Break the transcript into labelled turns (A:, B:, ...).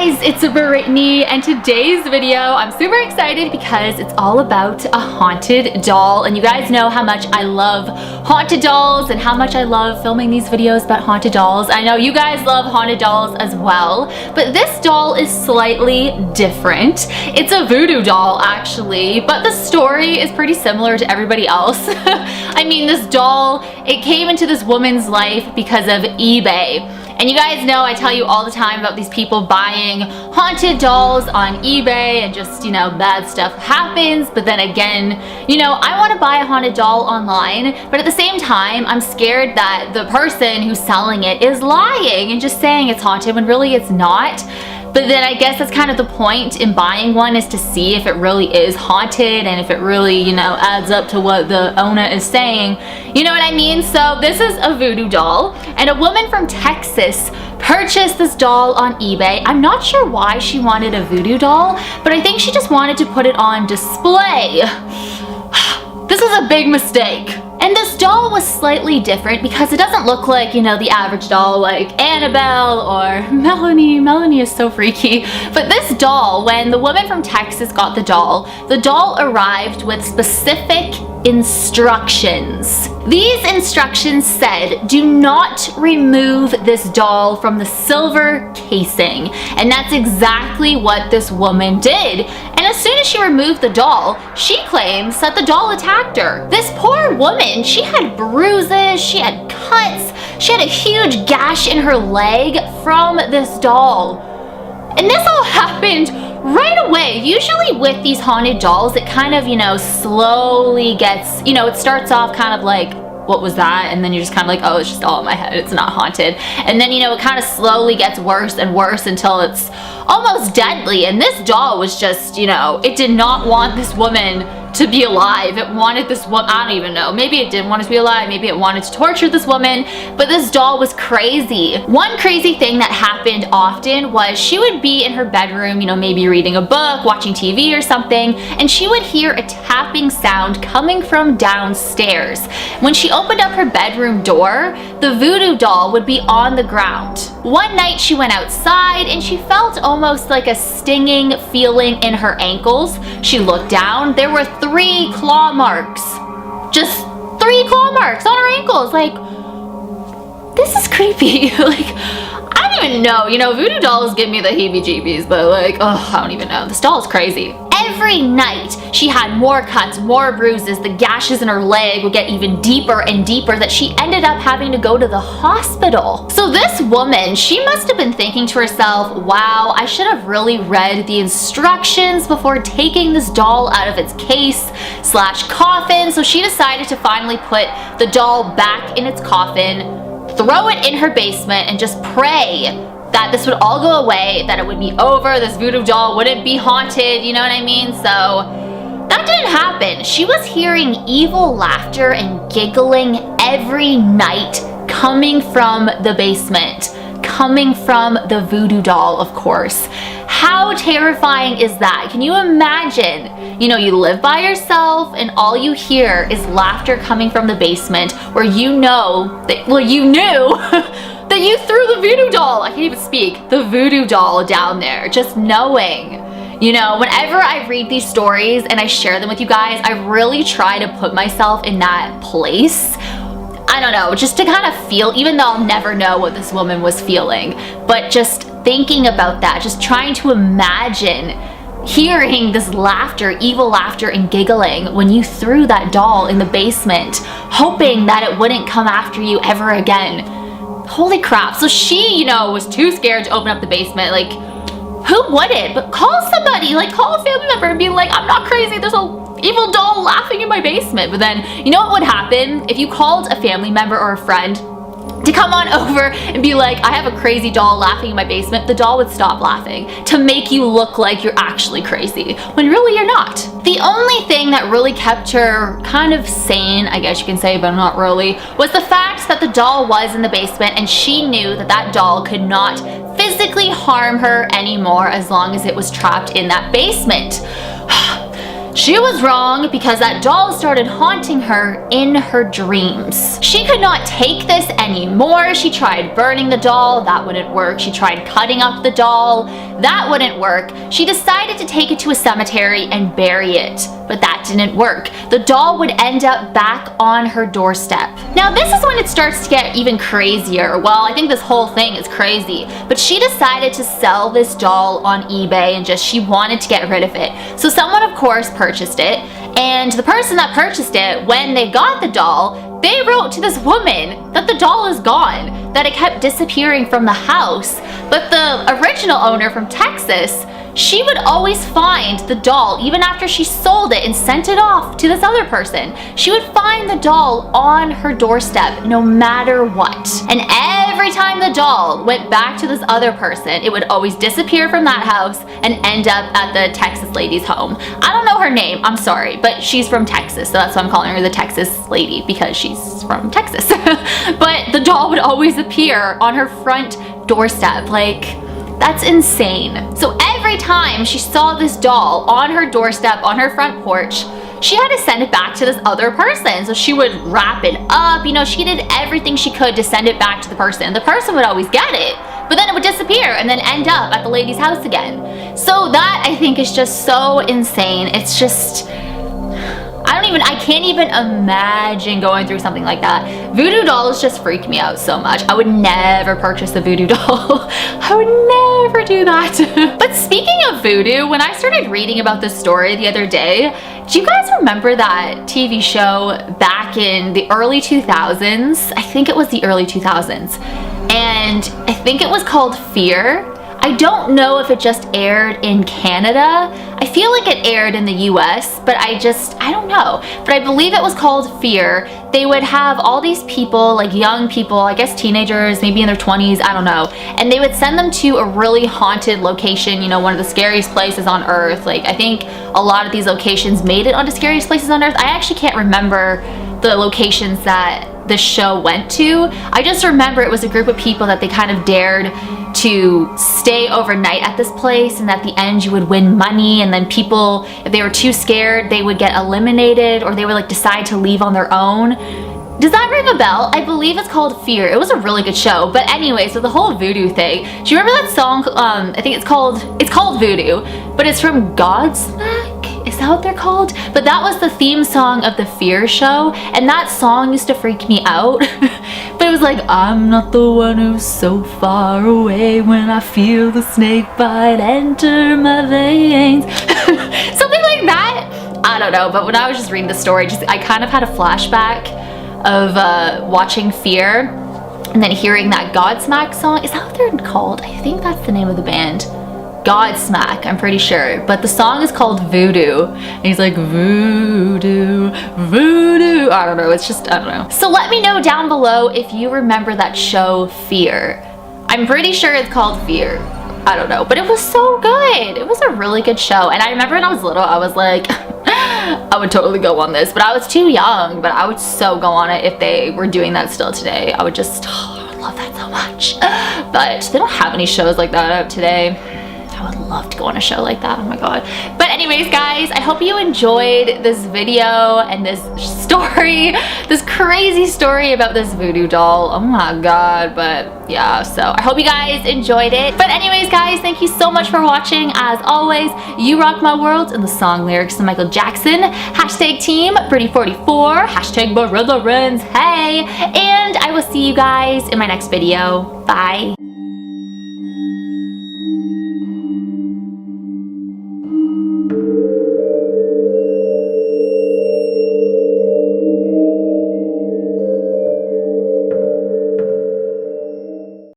A: guys, it's Brittany, and today's video I'm super excited because it's all about a haunted doll. And you guys know how much I love haunted dolls and how much I love filming these videos about haunted dolls. I know you guys love haunted dolls as well, but this doll is slightly different. It's a voodoo doll actually, but the story is pretty similar to everybody else. I mean, this doll, it came into this woman's life because of eBay. And you guys know I tell you all the time about these people buying haunted dolls on eBay and just, you know, bad stuff happens. But then again, you know, I want to buy a haunted doll online, but at the same time, I'm scared that the person who's selling it is lying and just saying it's haunted when really it's not. But then I guess that's kind of the point in buying one, is to see if it really is haunted and if it really, you know, adds up to what the owner is saying. You know what I mean? So this is a voodoo doll, and a woman from Texas purchased this doll on eBay. I'm not sure why she wanted a voodoo doll, but I think she just wanted to put it on display. This is a big mistake. And this doll was slightly different because it doesn't look like, you know, the average doll like Annabelle or Melanie. Melanie is so freaky. But this doll, when the woman from Texas got the doll arrived with specific instructions. These instructions said, do not remove this doll from the silver casing. And that's exactly what this woman did. And as soon as she removed the doll, she claims that the doll attacked her. This poor woman, she had bruises, she had cuts, she had a huge gash in her leg from this doll. And this all happened right away. Usually with these haunted dolls, it kind of, you know, slowly gets, you know, it starts off kind of like, what was that? And then you're just kind of like, oh, it's just all in my head, it's not haunted. And then, you know, it kind of slowly gets worse and worse until it's almost deadly. And this doll was just, you know, it did not want this woman to be alive. It wanted this woman, I don't even know, maybe it didn't want it to be alive, maybe it wanted to torture this woman, but this doll was crazy. One crazy thing that happened often was she would be in her bedroom, you know, maybe reading a book, watching TV or something, and she would hear a tapping sound coming from downstairs. When she opened up her bedroom door, the voodoo doll would be on the ground. One night she went outside and she felt almost like a stinging feeling in her ankles. She looked down, there were 3 claw marks. Just 3 claw marks on her ankles. Like, this is creepy. Like, I don't even know. You know, voodoo dolls give me the heebie-jeebies, but like, oh, I don't even know. This doll is crazy. Every night she had more cuts, more bruises. The gashes in her leg would get even deeper and deeper that she ended up having to go to the hospital. So this woman, she must have been thinking to herself, wow, I should have really read the instructions before taking this doll out of its case / coffin. So she decided to finally put the doll back in its coffin, throw it in her basement, and just pray that this would all go away, that it would be over, this voodoo doll wouldn't be haunted, you know what I mean? So that didn't happen. She was hearing evil laughter and giggling every night coming from the basement, coming from the voodoo doll, of course. How terrifying is that? Can you imagine, you know, you live by yourself and all you hear is laughter coming from the basement where you know that, well, you knew that you threw the voodoo doll, I can't even speak, the voodoo doll down there, just knowing. You know, whenever I read these stories and I share them with you guys, I really try to put myself in that place. I don't know, just to kind of feel, even though I'll never know what this woman was feeling, but just thinking about that, just trying to imagine hearing this laughter, evil laughter and giggling when you threw that doll in the basement, hoping that it wouldn't come after you ever again. Holy crap. So she, you know, was too scared to open up the basement. Like, who wouldn't? But call somebody, like call a family member and be like, I'm not crazy, there's a evil doll laughing in my basement. But then, you know what would happen? If you called a family member or a friend to come on over and be like, I have a crazy doll laughing in my basement, the doll would stop laughing to make you look like you're actually crazy, when really you're not. The only thing that really kept her kind of sane, I guess you can say, but not really, was the fact that the doll was in the basement and she knew that that doll could not physically harm her anymore as long as it was trapped in that basement. She was wrong because that doll started haunting her in her dreams. She could not take this anymore. She tried burning the doll, that wouldn't work. She tried cutting up the doll, that wouldn't work. She decided to take it to a cemetery and bury it, but that didn't work. The doll would end up back on her doorstep. Now this is when it starts to get even crazier. Well, I think this whole thing is crazy, but she decided to sell this doll on eBay and she wanted to get rid of it. So someone, of course, purchased it, and the person that purchased it, when they got the doll, they wrote to this woman that the doll is gone, that it kept disappearing from the house. But the original owner from Texas, she would always find the doll even after she sold it and sent it off to this other person. She would find the doll on her doorstep no matter what. And every time the doll went back to this other person, it would always disappear from that house and end up at the Texas lady's home. I don't know her name, I'm sorry, but she's from Texas, so that's why I'm calling her the Texas lady, because she's from Texas. But the doll would always appear on her front doorstep. Like, that's insane. So every time she saw this doll on her doorstep, on her front porch, she had to send it back to this other person. So she would wrap it up, you know, she did everything she could to send it back to the person. The person would always get it, but then it would disappear and then end up at the lady's house again. So that, I think, is just so insane. It's just, I can't even imagine going through something like that. Voodoo dolls just freak me out so much. I would never purchase a voodoo doll. I would never do that. But speaking of voodoo, when I started reading about this story the other day, do you guys remember that TV show back in the early 2000s? I think it was the early 2000s. And I think it was called Fear. I don't know if it just aired in Canada. I feel like it aired in the US, but I don't know. But I believe it was called Fear. They would have all these people, like young people, I guess teenagers, maybe in their 20s, I don't know. And they would send them to a really haunted location, you know, one of the scariest places on earth. Like, I think a lot of these locations made it onto Scariest Places on Earth. I actually can't remember the locations that the show went to. I just remember it was a group of people that they kind of dared to stay overnight at this place, and at the end you would win money, and then people, if they were too scared, they would get eliminated, or they would like decide to leave on their own. Does that ring a bell? I believe it's called Fear. It was a really good show. But anyway, so the whole voodoo thing. Do you remember that song? I think it's called Voodoo, but it's from Godsmack? Is that what they're called? But that was the theme song of the Fear show, and that song used to freak me out. But it was like, I'm not the one who's so far away when I feel the snake bite enter my veins. Something like that. I don't know, but when I was just reading the story, I kind of had a flashback of watching Fear and then hearing that Godsmack song. Is that what they're called? I think that's the name of the band. Godsmack, I'm pretty sure. But the song is called Voodoo. And he's like, voodoo, voodoo. I don't know, it's just, I don't know. So let me know down below if you remember that show, Fear. I'm pretty sure it's called Fear. I don't know, but it was so good. It was a really good show. And I remember when I was little, I was like, I would totally go on this, but I was too young, but I would so go on it if they were doing that still today. I would just, I would love that so much. But they don't have any shows like that out today. I would love to go on a show like that, oh my god. But anyways, guys, I hope you enjoyed this video and this story, this crazy story about this voodoo doll. Oh my god, but yeah, so I hope you guys enjoyed it. But anyways, guys, thank you so much for watching. As always, you rock my world, and the song lyrics to Michael Jackson. Hashtag team Pretty44, hashtag Barilla Runs, hey, and I will see you guys in my next video. Bye.